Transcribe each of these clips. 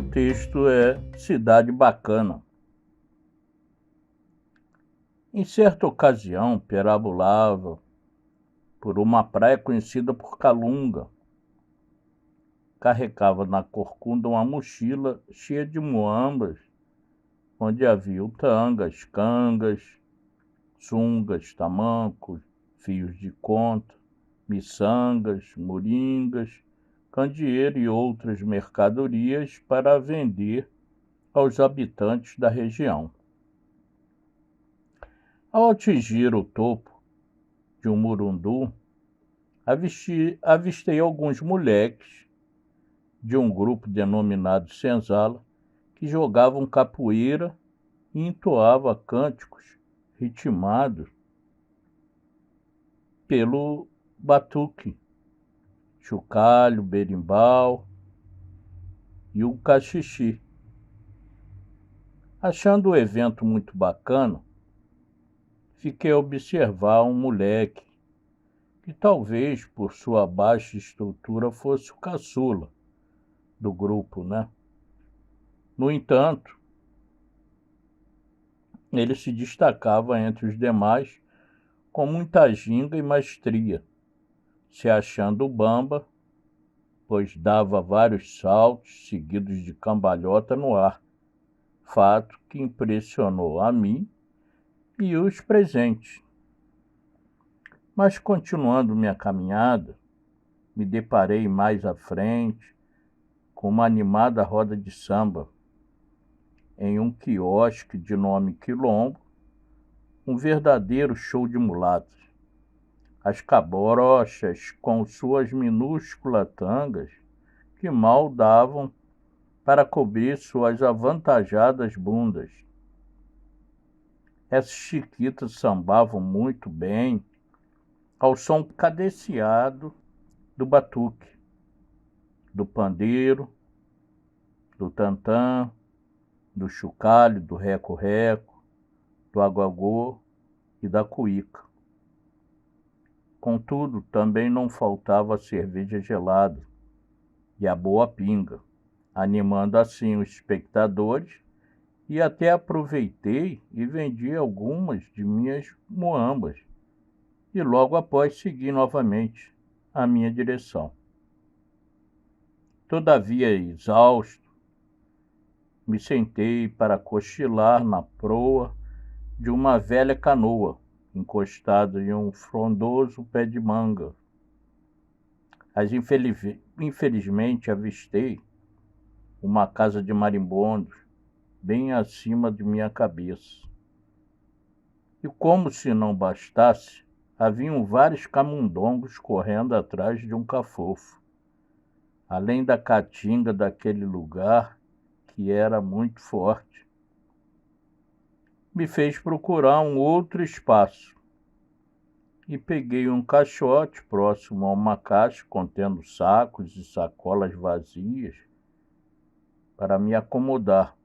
texto é Cidade Bacana. Em certa ocasião, perambulava por uma praia conhecida por Calunga. Carregava na corcunda uma mochila cheia de muambas, onde havia tangas, cangas, sungas, tamancos, fios de conta, miçangas, moringas, candeeiro e outras mercadorias para vender aos habitantes da região. Ao atingir o topo de um murundu, avistei alguns moleques de um grupo denominado Senzala que jogavam capoeira e entoavam cânticos ritmados pelo batuque, chocalho, berimbau e o cachixi. Achando o evento muito bacana, fiquei a observar um moleque que talvez por sua baixa estrutura fosse o caçula do grupo, né? No entanto, ele se destacava entre os demais com muita ginga e maestria, se achando bamba, pois dava vários saltos seguidos de cambalhota no ar, fato que impressionou a mim e os presentes. Mas continuando minha caminhada, me deparei mais à frente com uma animada roda de samba em um quiosque de nome Quilombo, um verdadeiro show de mulatos. As cabrochas com suas minúsculas tangas que mal davam para cobrir suas avantajadas bundas. Essas chiquitas sambavam muito bem ao som cadenciado do batuque, do pandeiro, do tantã, do chocalho, do reco-reco, do agogô e da cuíca. Contudo, também não faltava a cerveja gelada e a boa pinga, animando assim os espectadores, e até aproveitei e vendi algumas de minhas muambas, e logo após segui novamente a minha direção. Todavia, exausto, me sentei para cochilar na proa de uma velha canoa, encostado em um frondoso pé de manga. Mas infelizmente avistei uma casa de marimbondos bem acima de minha cabeça. E como se não bastasse, haviam vários camundongos correndo atrás de um cafofo, além da caatinga daquele lugar que era muito forte. Me fez procurar um outro espaço e peguei um caixote próximo a uma caixa contendo sacos e sacolas vazias para me acomodar.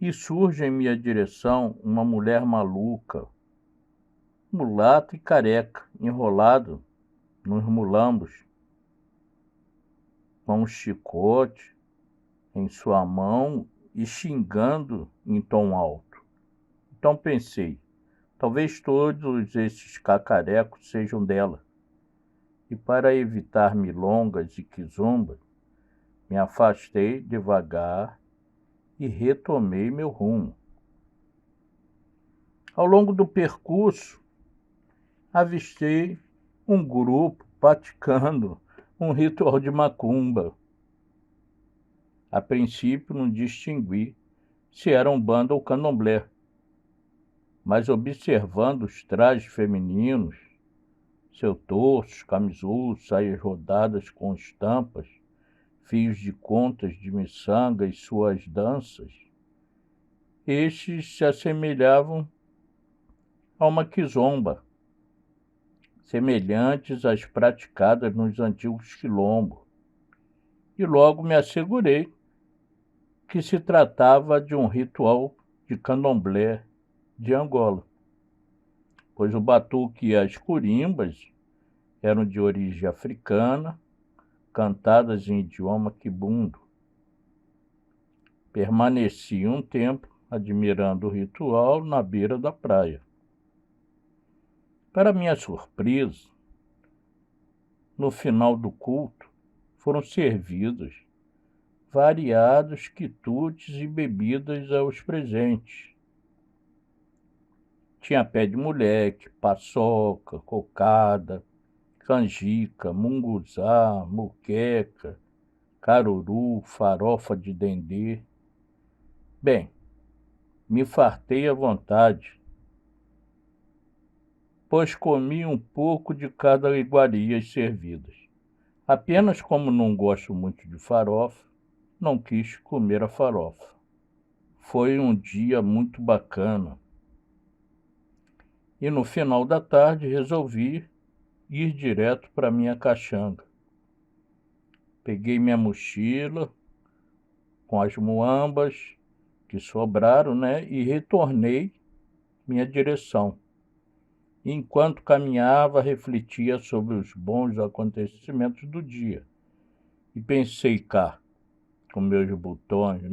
E surge em minha direção uma mulher maluca, mulata e careca, enrolado nos mulambos, com um chicote em sua mão e xingando em tom alto. Então pensei, talvez todos esses cacarecos sejam dela. E para evitar milongas e quizombas, me afastei devagar e retomei meu rumo. Ao longo do percurso, avistei um grupo praticando um ritual de macumba. A princípio não distingui se era umbanda ou candomblé, mas observando os trajes femininos, seu torso, camisul, saias rodadas com estampas, fios de contas de miçanga e suas danças, estes se assemelhavam a uma quizomba, semelhantes às praticadas nos antigos quilombos, e logo me assegurei que se tratava de um ritual de candomblé de Angola, pois o batuque e as curimbas eram de origem africana, cantadas em idioma quibundo. Permaneci um tempo admirando o ritual na beira da praia. Para minha surpresa, no final do culto, foram servidos variados quitutes e bebidas aos presentes. Tinha pé de moleque, paçoca, cocada, canjica, munguzá, muqueca, caruru, farofa de dendê. Bem, me fartei à vontade, pois comi um pouco de cada iguarias servidas. Apenas como não gosto muito de farofa, não quis comer a farofa. Foi um dia muito bacana. E no final da tarde resolvi ir direto para minha caxanga. Peguei minha mochila com as muambas que sobraram, e retornei minha direção. Enquanto caminhava, refletia sobre os bons acontecimentos do dia. E pensei cá, com meus botões,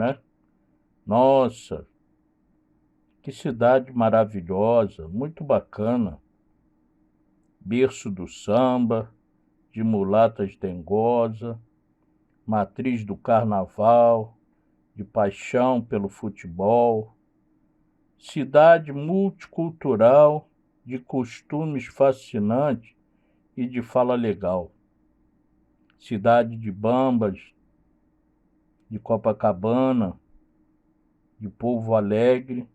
Nossa, que cidade maravilhosa, muito bacana. Berço do samba, de mulatas dengosa, matriz do carnaval, de paixão pelo futebol. Cidade multicultural, de costumes fascinantes e de fala legal. Cidade de bambas, de Copacabana, de povo alegre,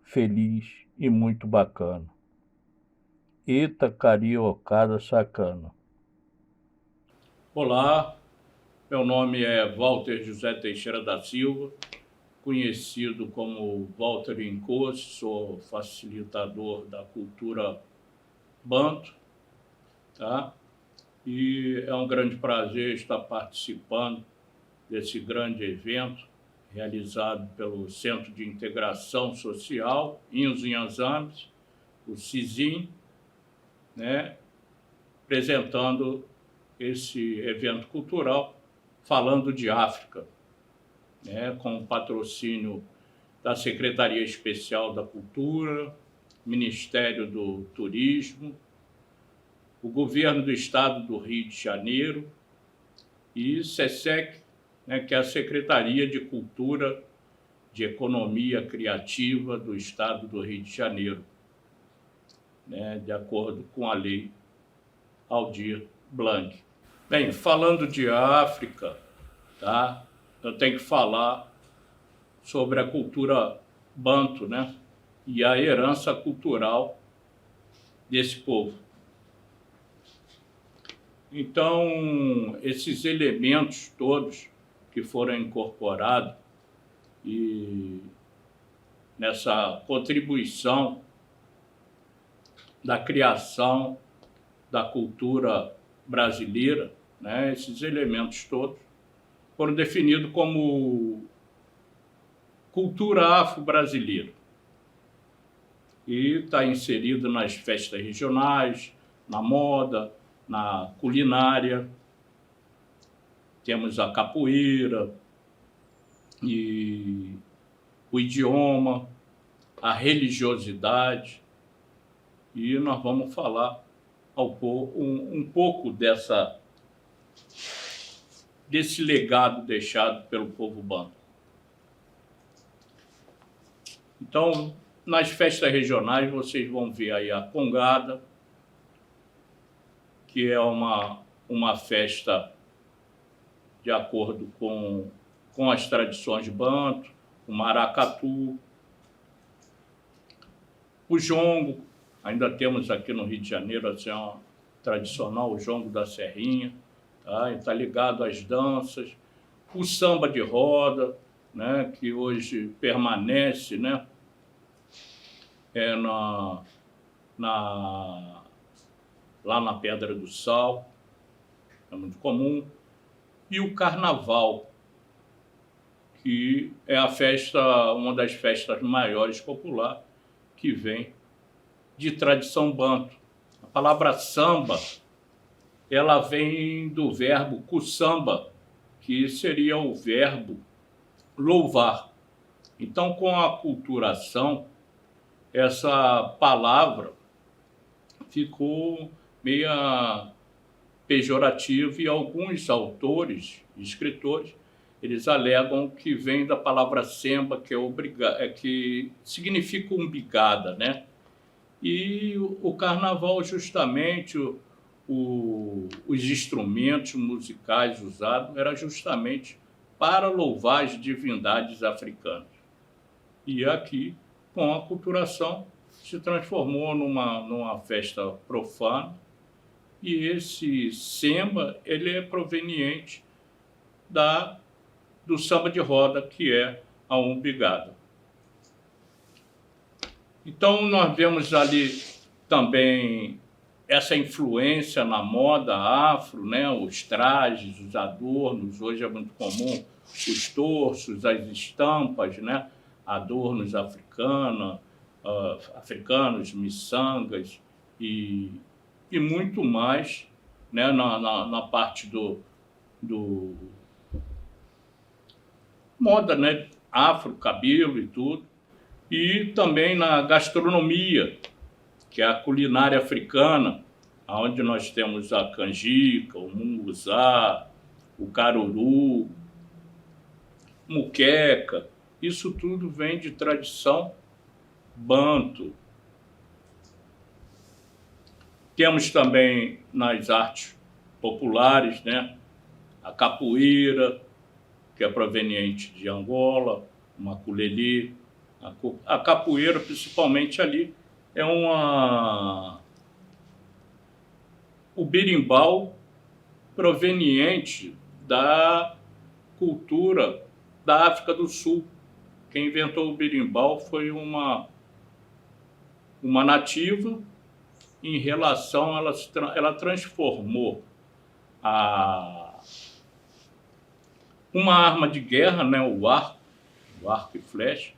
feliz e muito bacana. Eita cariocada sacana. Olá, meu nome é Walter José Teixeira da Silva, conhecido como Walter Incosse, sou facilitador da cultura banto, tá? E é um grande prazer estar participando desse grande evento realizado pelo Centro de Integração Social, Inhos Inhazames, o CISIM, apresentando esse evento cultural, falando de África, com o patrocínio da Secretaria Especial da Cultura, Ministério do Turismo, o Governo do Estado do Rio de Janeiro e SESEC, que é a Secretaria de Cultura, de Economia Criativa do Estado do Rio de Janeiro, de acordo com a Lei Aldir Blanc. Bem, falando de África, eu tenho que falar sobre a cultura banto, e a herança cultural desse povo. Então, esses elementos todos que foram incorporados e nessa contribuição da criação da cultura brasileira, esses elementos todos foram definidos como cultura afro-brasileira e está inserido nas festas regionais, na moda, na culinária. Temos a capoeira, e o idioma, a religiosidade, e nós vamos falar um pouco desse legado deixado pelo povo banto. Então, nas festas regionais, vocês vão ver aí a congada, que é uma festa de acordo com as tradições banto, o maracatu, o jongo. Ainda temos aqui no Rio de Janeiro tradicional o jongo da Serrinha, está ligado às danças, o samba de roda, que hoje permanece, lá na Pedra do Sal, é muito comum, e o carnaval, que é uma das festas maiores populares que vem de tradição banto. A palavra samba ela vem do verbo kussamba, que seria o verbo louvar. Então, com a aculturação, essa palavra ficou meia pejorativa e alguns autores, escritores, eles alegam que vem da palavra semba, que significa umbigada, né? E o carnaval, justamente, os instrumentos musicais usados era justamente para louvar as divindades africanas. E aqui, com a aculturação, se transformou numa festa profana, e esse semba, ele é proveniente do samba de roda, que é a umbigada. Então, nós vemos ali também essa influência na moda afro, né? Os trajes, os adornos, hoje é muito comum os torsos, as estampas, né? Adornos africanos, miçangas e muito mais, né? na parte do moda, né? Afro, cabelo e tudo. E também na gastronomia, que é a culinária africana, onde nós temos a canjica, o munguzá, o caruru, muqueca. Isso tudo vem de tradição banto. Temos também nas artes populares, né, a capoeira, que é proveniente de Angola, o maculelê. A capoeira, principalmente ali, é o berimbau proveniente da cultura da África do Sul. Quem inventou o berimbau foi uma nativa. Em relação, ela transformou uma arma de guerra, né, o arco e flecha,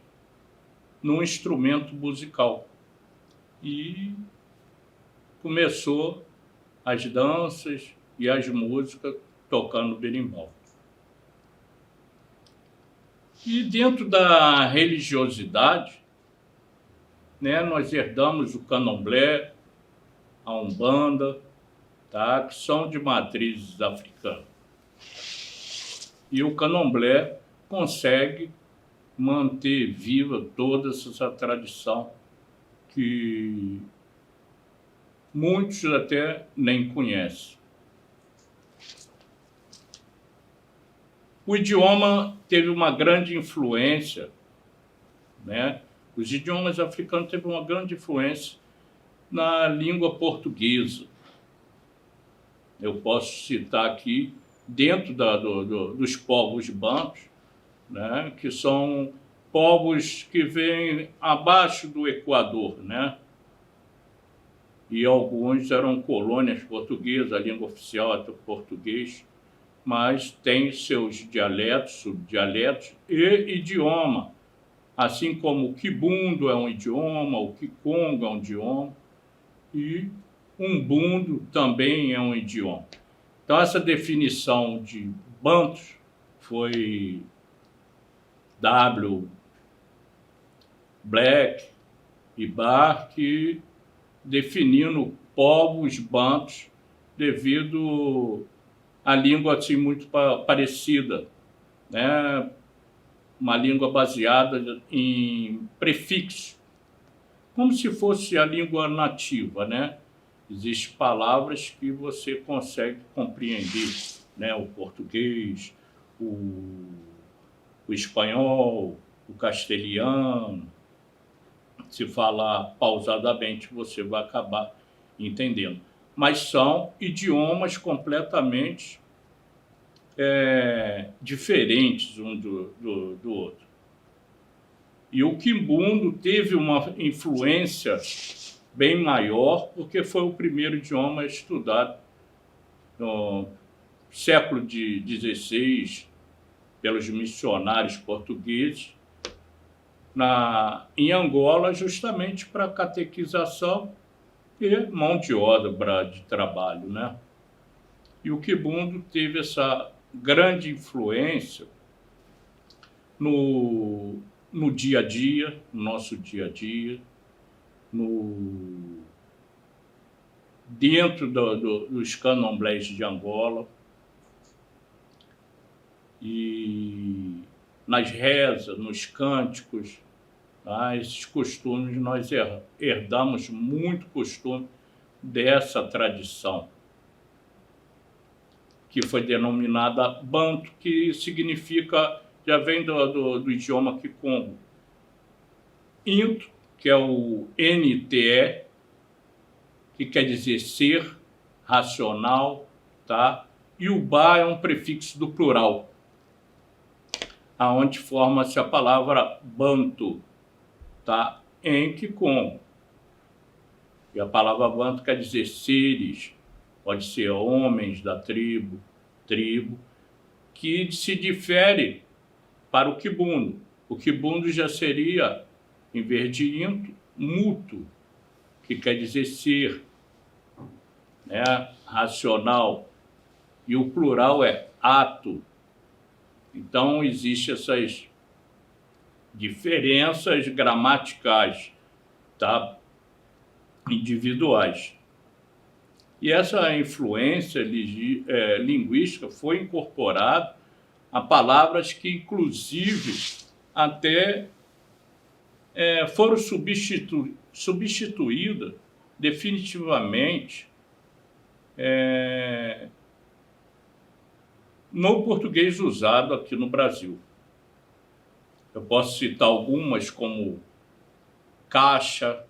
num instrumento musical. E começou as danças e as músicas tocando berimbau. E dentro da religiosidade, né, nós herdamos o candomblé, a umbanda, tá, que são de matrizes africanas. E o candomblé consegue manter viva toda essa tradição que muitos até nem conhecem. O idioma teve uma grande influência, né? Os idiomas africanos teve uma grande influência na língua portuguesa. Eu posso citar aqui, dentro dos povos bantos, né, que são povos que vêm abaixo do Equador, né? E alguns eram colônias portuguesas, a língua oficial é o português, mas tem seus dialetos, subdialetos e idioma, assim como o quibundo é um idioma, o kikongo é um idioma, e umbundo também é um idioma. Então, essa definição de bantos foi W. Black e Barr, que definindo povos bantos devido à língua assim, muito parecida, né? Uma língua baseada em prefixos, como se fosse a língua nativa, né? Existem palavras que você consegue compreender, né? O português, o espanhol, o castelhano. Se falar pausadamente, você vai acabar entendendo. Mas são idiomas completamente diferentes um do outro. E o quimbundo teve uma influência bem maior, porque foi o primeiro idioma estudado no século XVI pelos missionários portugueses em Angola, justamente para catequização e mão de obra de trabalho, né? E o quibundo teve essa grande influência no dia a dia, no nosso dia a dia, dentro dos candomblés de Angola e nas rezas, nos cânticos, tá? Esses costumes, nós herdamos muito costume dessa tradição, que foi denominada Banto, que significa, já vem do idioma Kikongo. Into, que é o NTE, que quer dizer ser, racional, tá? E o Ba é um prefixo do plural, aonde forma-se a palavra Banto, tá? Em Kikongo. E a palavra Banto quer dizer seres, pode ser homens da tribo, que se difere para o quibundo. O quibundo já seria, em vez de into, muto, que quer dizer ser, né? Racional. E o plural é ato. Então, existem essas diferenças gramaticais, tá? Individuais. E essa influência linguística foi incorporada a palavras que, inclusive, até foram substituídas definitivamente no português usado aqui no Brasil. Eu posso citar algumas como caixa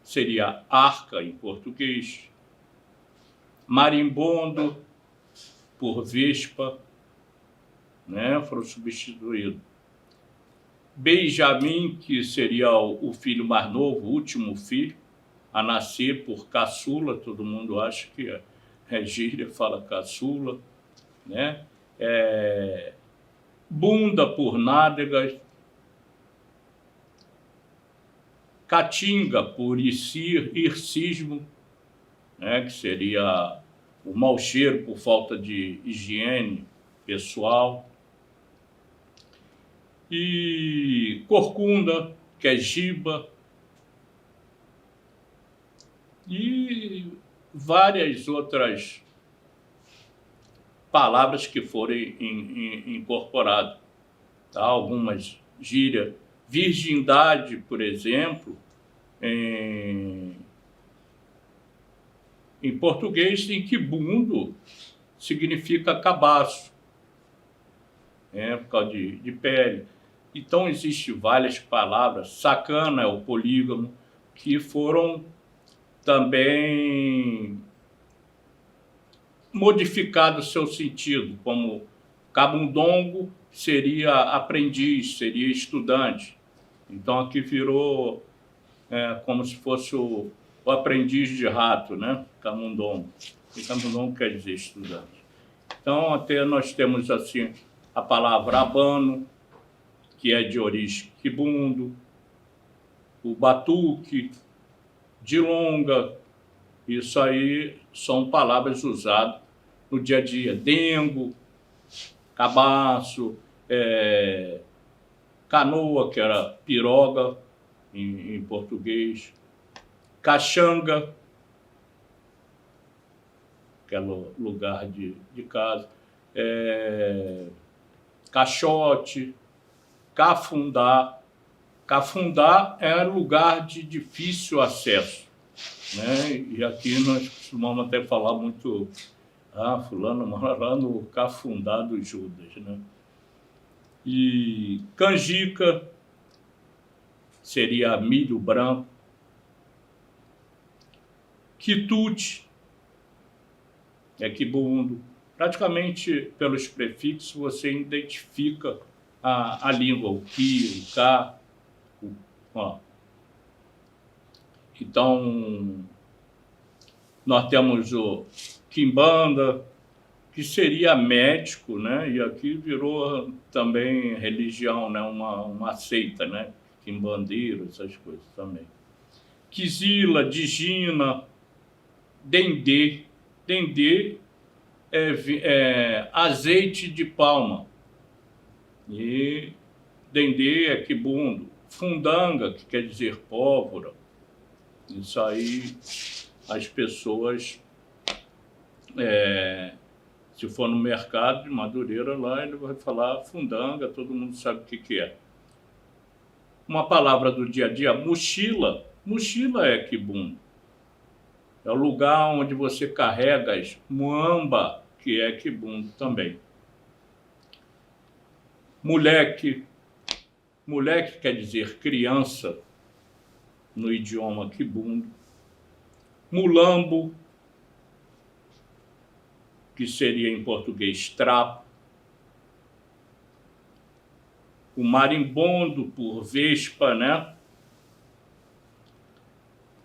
seria arca em português, marimbondo por vespa, né, foram substituídos. Benjamim, que seria o filho mais novo, o último filho a nascer, por caçula, todo mundo acha que é gíria, fala caçula, né? Bunda por nádegas, Caatinga por hircismo, né, que seria o mau cheiro por falta de higiene pessoal. E corcunda, que é giba. E várias outras palavras que foram incorporadas. Tá? Algumas gírias. Virgindade, por exemplo, em português, em quibundo, significa cabaço, por causa de pele. Então, existem várias palavras. Sacana é o polígamo, que foram também modificados seu sentido, como cabundongo seria aprendiz, seria estudante. Então, aqui virou como se fosse o aprendiz de rato, né? Camundongo. E camundongo quer dizer estudante. Então, até nós temos assim a palavra abano, que é de origem quibundo, o batuque, dilonga, isso aí são palavras usadas no dia a dia. Dengo, cabaço, canoa, que era piroga em português, caxanga, que é lugar de casa, caixote, cafundá. Cafundá é lugar de difícil acesso, né? E aqui nós costumamos até falar muito, fulano mora lá no Cafundá do Judas, né? E canjica seria milho branco, quitute é quibundo. Praticamente pelos prefixos você identifica a língua, o ki, o ka. Então, nós temos o quimbanda, que seria médico, né? E aqui virou também religião, né? Uma seita, né? Quimbandeiro, essas coisas também. Quizila, digina, dendê. Dendê é azeite de palma. E dendê é quibundo. Fundanga, que quer dizer pólvora. Isso aí as pessoas, se for no mercado de Madureira lá, ele vai falar fundanga, todo mundo sabe o que é. Uma palavra do dia a dia, mochila. Mochila é quibundo. É o lugar onde você carrega as muamba, que é quibundo também. Moleque. Moleque quer dizer criança, no idioma quibundo. Mulambo, que seria em português trapo. O marimbondo, por vespa, né?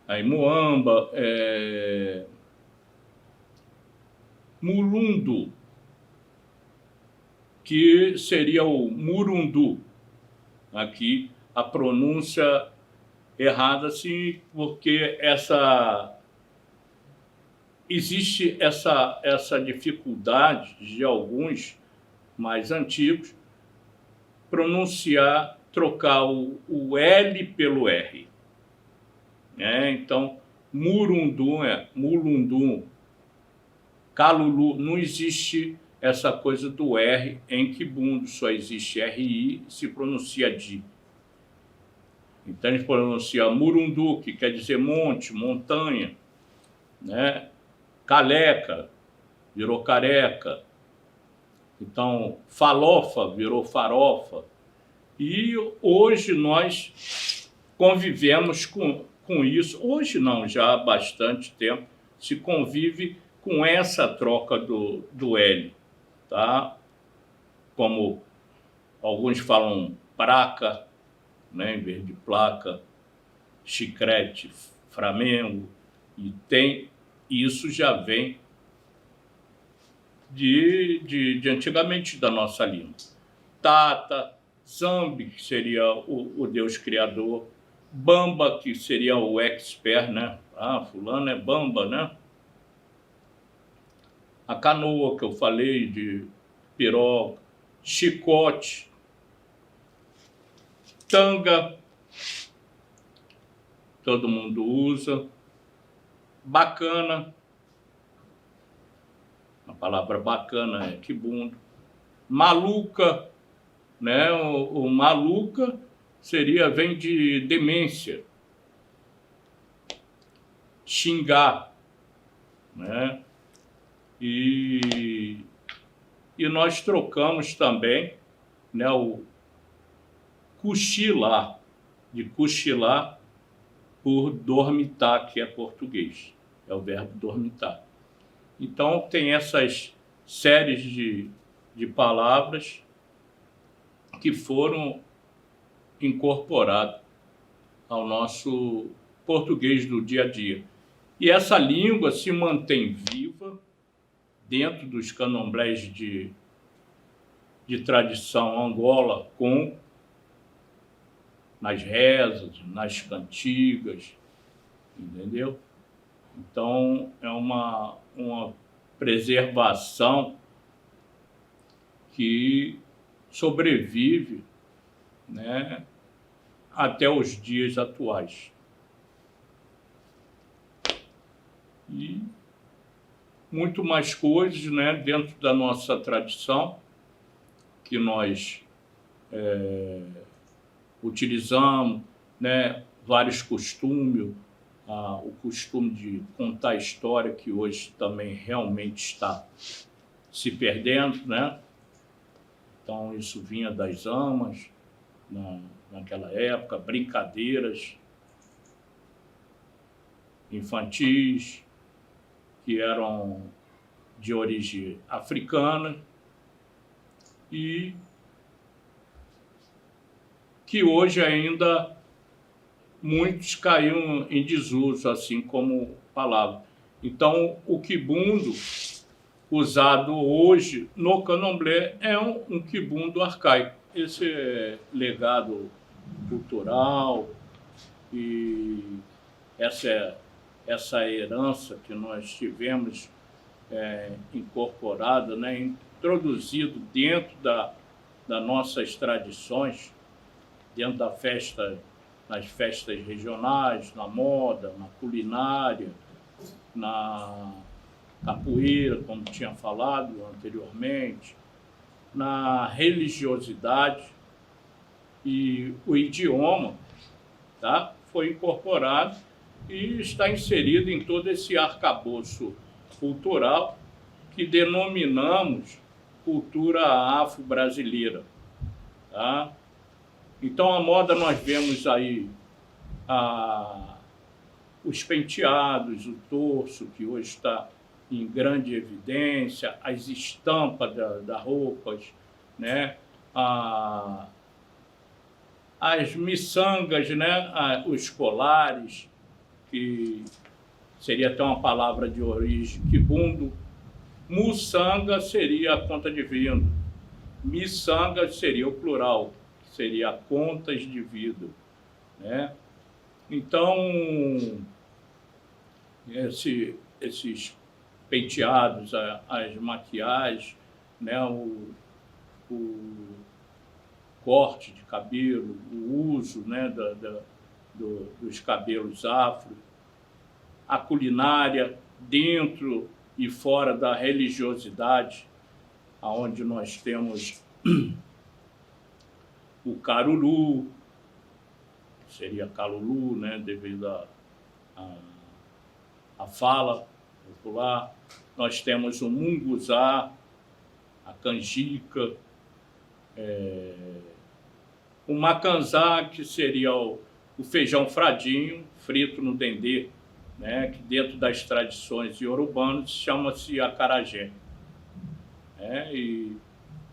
Aí muamba, mulundo, que seria o murundu. Aqui a pronúncia errada, sim, porque existe essa dificuldade de alguns mais antigos pronunciar, trocar o L pelo R. Então, murundum é mulundum, calulu, não existe essa coisa do R em quibundo, só existe RI, se pronuncia di. Então, a gente pronuncia murundu, que quer dizer monte, montanha, né? Caleca, virou careca. Então, falofa virou farofa. E hoje nós convivemos com isso. Hoje não, já há bastante tempo se convive com essa troca do L, tá? Como alguns falam placa, né, em vez de placa, chicrete, Flamengo, e isso já vem de antigamente da nossa língua. Tata, Zambi, que seria o Deus Criador, Bamba, que seria o expert, né? Fulano é Bamba, né? A canoa, que eu falei, de piroca, chicote, tanga, todo mundo usa, bacana, a palavra bacana é quibundo, maluca, né? O maluca vem de demência, xingar, né? E nós trocamos também, né, o cochilar, de cochilar por dormitar, que é português, é o verbo dormitar. Então, tem essas séries de palavras que foram incorporadas ao nosso português do dia a dia. E essa língua se mantém viva dentro dos candomblés de tradição Angola, com nas rezas, nas cantigas, entendeu? Então, é uma preservação que sobrevive, né, até os dias atuais. E muito mais coisas, né, dentro da nossa tradição, que nós utilizamos, né, vários costumes, o costume de contar história, que hoje também realmente está se perdendo, né? Então, isso vinha das amas, naquela época, brincadeiras infantis, que eram de origem africana e que hoje ainda muitos caíram em desuso, assim como palavra. Então, o quibundo usado hoje no candomblé é um quibundo arcaico. Esse é legado cultural e essa é essa herança que nós tivemos incorporada, né, introduzido dentro das nossas tradições, dentro nas festas regionais, na moda, na culinária, na capoeira, como tinha falado anteriormente, na religiosidade, e o idioma, tá, foi incorporado e está inserido em todo esse arcabouço cultural que denominamos cultura afro-brasileira. Tá? Então, a moda, nós vemos aí os penteados, o torso, que hoje está em grande evidência, as estampas das roupas, né? As miçangas, né? Os colares, que seria até uma palavra de origem quibundo. Muçanga seria a conta de vinho. Miçanga seria o plural, seria contas de vida, né? Então, esses penteados, as maquiagens, né? O corte de cabelo, o uso, né? dos cabelos afro, a culinária dentro e fora da religiosidade, onde nós temos o caruru, seria calulu, né, devido à fala popular. Nós temos o munguzá, a canjica, o macanzá, que seria o feijão fradinho, frito no dendê, né, que dentro das tradições iorubanas chama-se acarajé. E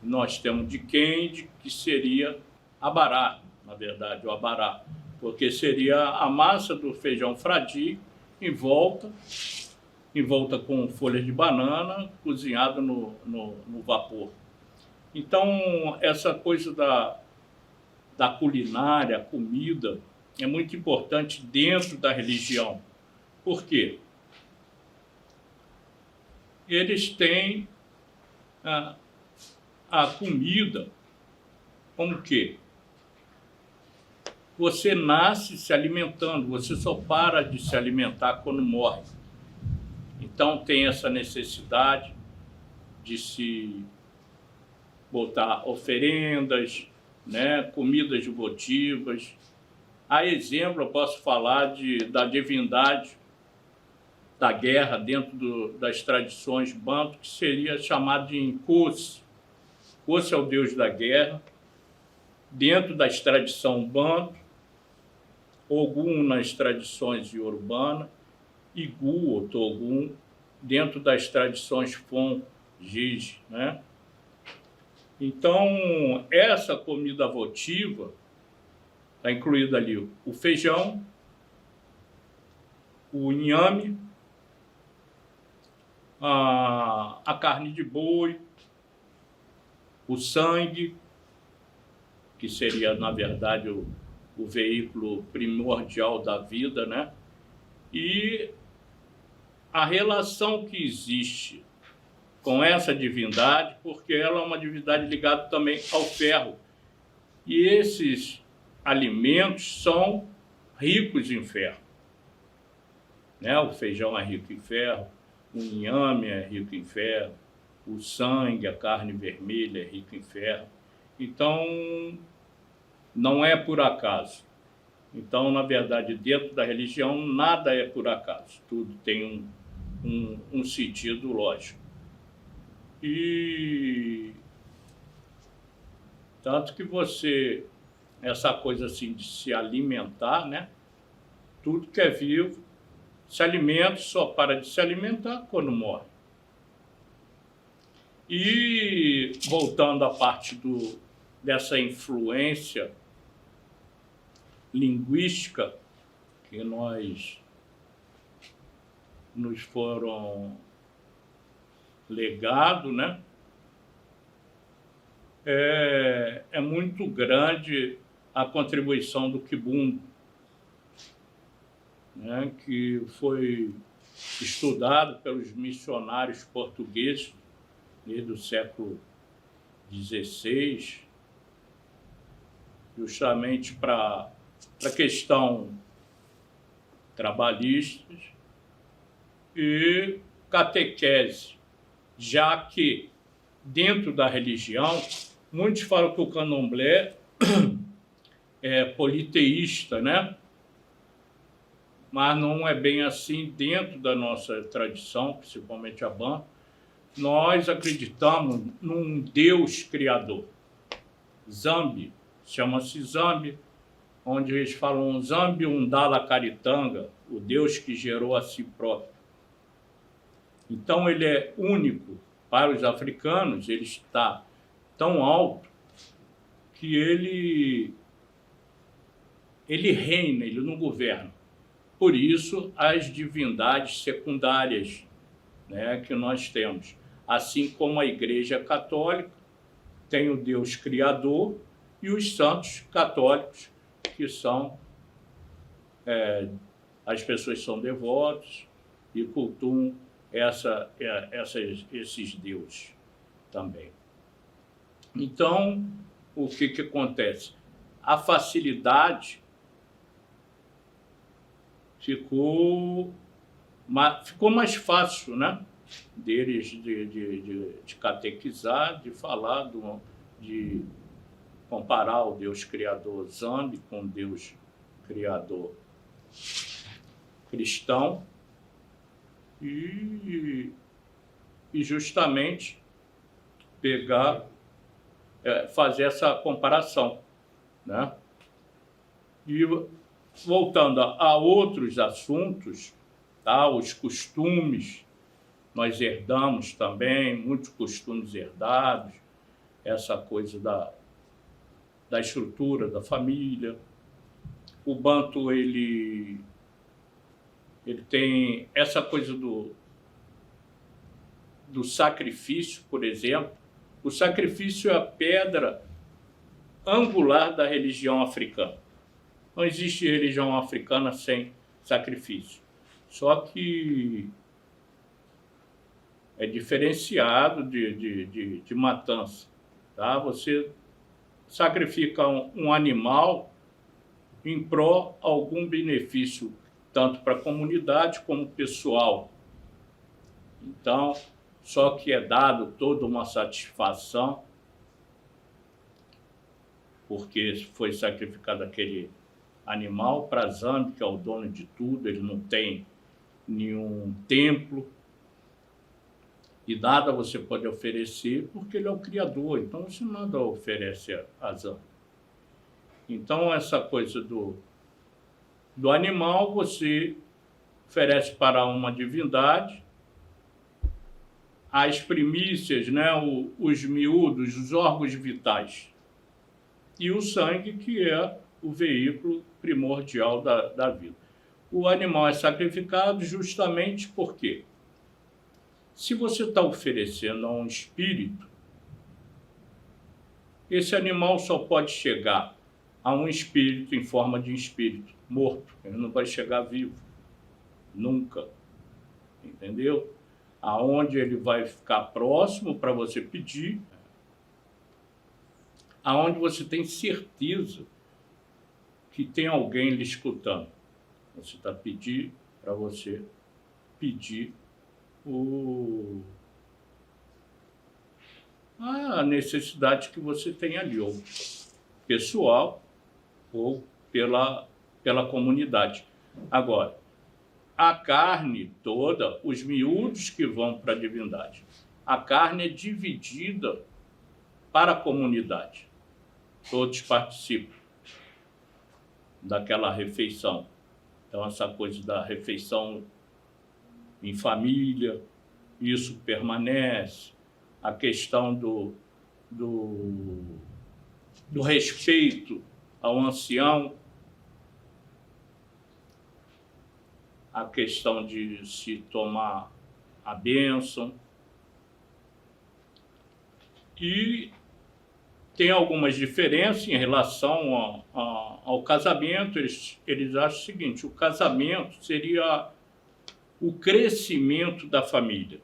nós temos de quende, que seria abará, na verdade, o abará, porque seria a massa do feijão fradinho envolta com folhas de banana, cozinhado no vapor. Então, essa coisa da culinária, a comida, é muito importante dentro da religião. Por quê? Eles têm a comida como que você nasce se alimentando, você só para de se alimentar quando morre. Então tem essa necessidade de se botar oferendas, né, comidas votivas. A exemplo, eu posso falar da divindade da guerra dentro das tradições banto, que seria chamado de Nkosi. Nkosi é o deus da guerra. Dentro das tradições banto, Ogum nas tradições iorubana, Igu ou Togum dentro das tradições Fon, Giz, né? Então, essa comida votiva está incluído ali o feijão, o inhame, a carne de boi, o sangue, que seria, na verdade, o veículo primordial da vida, né? E a relação que existe com essa divindade, porque ela é uma divindade ligada também ao ferro. E esses alimentos são ricos em ferro, né? O feijão é rico em ferro, o inhame é rico em ferro, o sangue, a carne vermelha é rico em ferro. Então, não é por acaso. Então, na verdade, dentro da religião, nada é por acaso. Tudo tem um sentido lógico. E tanto que essa coisa assim de se alimentar, né? Tudo que é vivo se alimenta, só para de se alimentar quando morre. E voltando à parte dessa influência linguística que nos foram legado, né? É muito grande a contribuição do quibundo, né, que foi estudado pelos missionários portugueses desde o século XVI, justamente para a questão trabalhista e catequese, já que dentro da religião, muitos falam que o candomblé é politeísta, né? Mas não é bem assim dentro da nossa tradição, principalmente a Banto. Nós acreditamos num Deus criador. Zambi, chama-se Zambi, onde eles falam Zambi Undala Caritanga, o Deus que gerou a si próprio. Então ele é único. Para os africanos, ele está tão alto que ele reina, ele não governa. Por isso, as divindades secundárias, né, que nós temos. Assim como a Igreja Católica tem o Deus Criador e os santos católicos, que são, as pessoas são devotos e cultuam esses deuses também. Então, o que acontece? A facilidade ficou mais fácil, né? Deles de catequizar, de falar, de comparar o Deus Criador Zambi com o Deus Criador cristão e justamente fazer essa comparação, né? E voltando a outros assuntos, tá? Os costumes, nós herdamos também, muitos costumes herdados, essa coisa da estrutura da família. O Banto, ele tem essa coisa do sacrifício, por exemplo. O sacrifício é a pedra angular da religião africana. Não existe religião africana sem sacrifício. Só que é diferenciado de matança. Tá? Você sacrifica um animal em pró algum benefício, tanto para a comunidade como pessoal. Então, só que é dado toda uma satisfação, porque foi sacrificado aquele animal para Zambi, que é o dono de tudo, ele não tem nenhum templo, e nada você pode oferecer, porque ele é o Criador, então você nada oferece a Zambi. Então, essa coisa do animal, você oferece para uma divindade, as primícias, né, os miúdos, os órgãos vitais, e o sangue, que é o veículo primordial da vida. O animal é sacrificado justamente porque, se você está oferecendo a um espírito, esse animal só pode chegar a um espírito em forma de espírito morto. Ele não vai chegar vivo, nunca, entendeu? Aonde ele vai ficar próximo para você pedir, aonde você tem certeza que tem alguém lhe escutando. Você está pedindo para você pedir a necessidade que você tem ali, ou pessoal, ou pela comunidade. Agora, a carne toda, os miúdos que vão para a divindade, a carne é dividida para a comunidade. Todos participam daquela refeição. Então, essa coisa da refeição em família, isso permanece. A questão do respeito ao ancião, a questão de se tomar a bênção. E tem algumas diferenças em relação ao casamento. Eles acham o seguinte: o casamento seria o crescimento da família.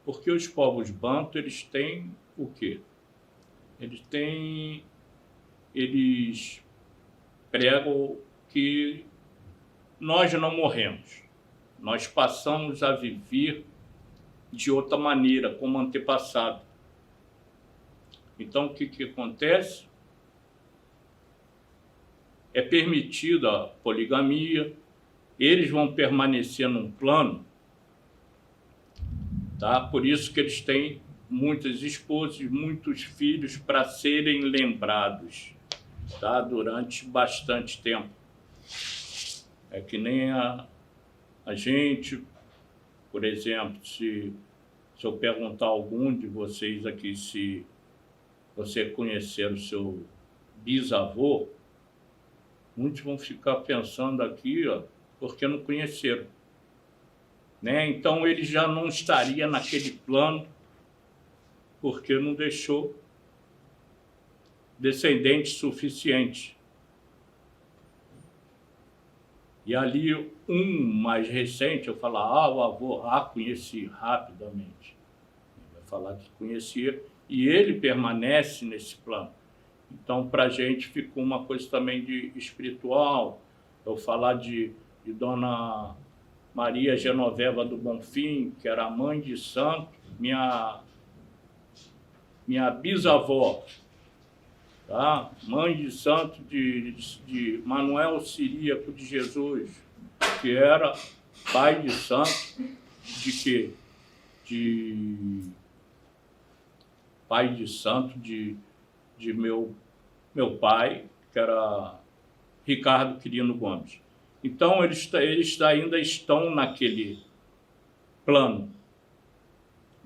Porque os povos banto, eles têm o quê? Eles pregam que nós não morremos, nós passamos a viver de outra maneira, como antepassado. Então, o que acontece? É permitida a poligamia, eles vão permanecer num plano, tá? Por isso que eles têm muitas esposas e muitos filhos para serem lembrados, tá? Durante bastante tempo. É que nem a gente, por exemplo, se eu perguntar a algum de vocês aqui se você conhecer o seu bisavô, muitos vão ficar pensando aqui, ó, porque não conheceram, né? Então ele já não estaria naquele plano porque não deixou descendentes suficientes. E ali um mais recente, eu falo, o avô, conheci rapidamente. Ele vai falar que conhecia e ele permanece nesse plano. Então, para a gente ficou uma coisa também de espiritual. Eu falar de Dona Maria Genoveva do Bonfim, que era a mãe de santo, minha bisavó, tá? Mãe de santo de Manuel Ciríaco de Jesus, que era pai de santo de quê? Pai de santo de meu pai, que era Ricardo Quirino Gomes. Então, eles ainda estão naquele plano,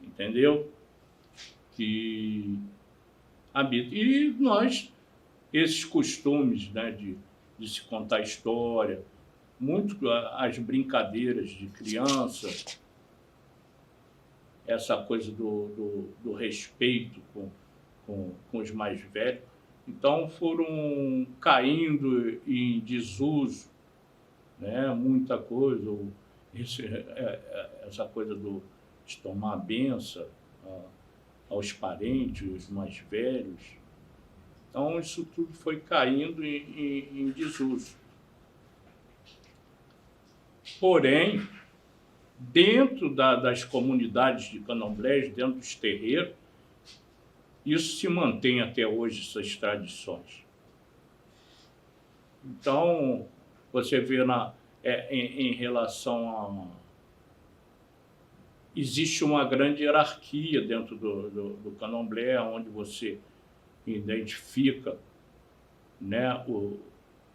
entendeu? Que habita. E nós, esses costumes, né, de se contar história, muito as brincadeiras de criança, essa coisa do respeito com os mais velhos, então foram caindo em desuso, né, muita coisa, essa coisa de tomar a benção aos parentes, os mais velhos. Então isso tudo foi caindo em desuso. Porém, dentro das comunidades de candomblés, dentro dos terreiros, isso se mantém até hoje, essas tradições. Então, você vê em relação existe uma grande hierarquia dentro do candomblé, onde você identifica, né,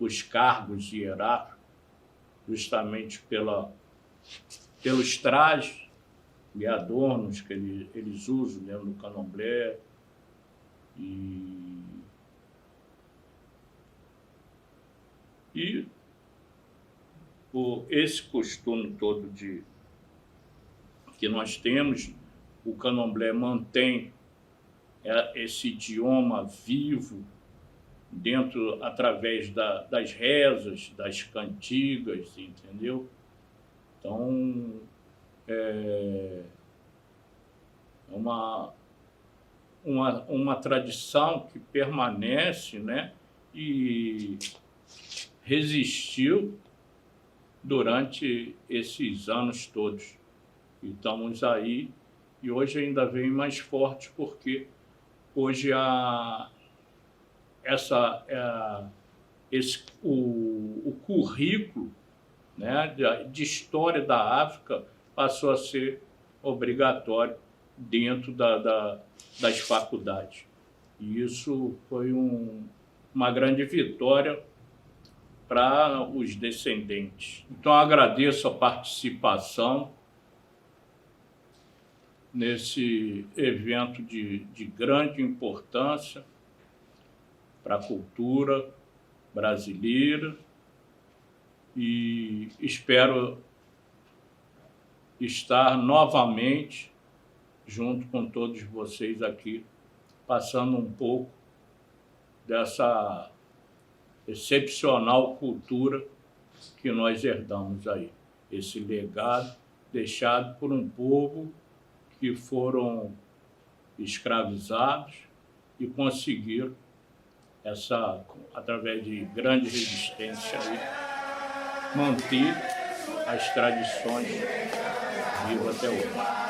os cargos hierárquicos, justamente pelos trajes e adornos que eles usam dentro do candomblé. E esse costume todo que nós temos, o candomblé mantém esse idioma vivo através das rezas, das cantigas, entendeu? Então, é uma tradição que permanece, né, e resistiu durante esses anos todos. E estamos aí, e hoje ainda vem mais forte, porque hoje o currículo, né, de história da África passou a ser obrigatório dentro das faculdades. E isso foi uma grande vitória para os descendentes. Então, agradeço a participação nesse evento de grande importância para a cultura brasileira e espero estar novamente junto com todos vocês aqui passando um pouco dessa excepcional cultura que nós herdamos aí. Esse legado deixado por um povo que foram escravizados e conseguiram, através de grande resistência, aí, manter as tradições vivas até hoje.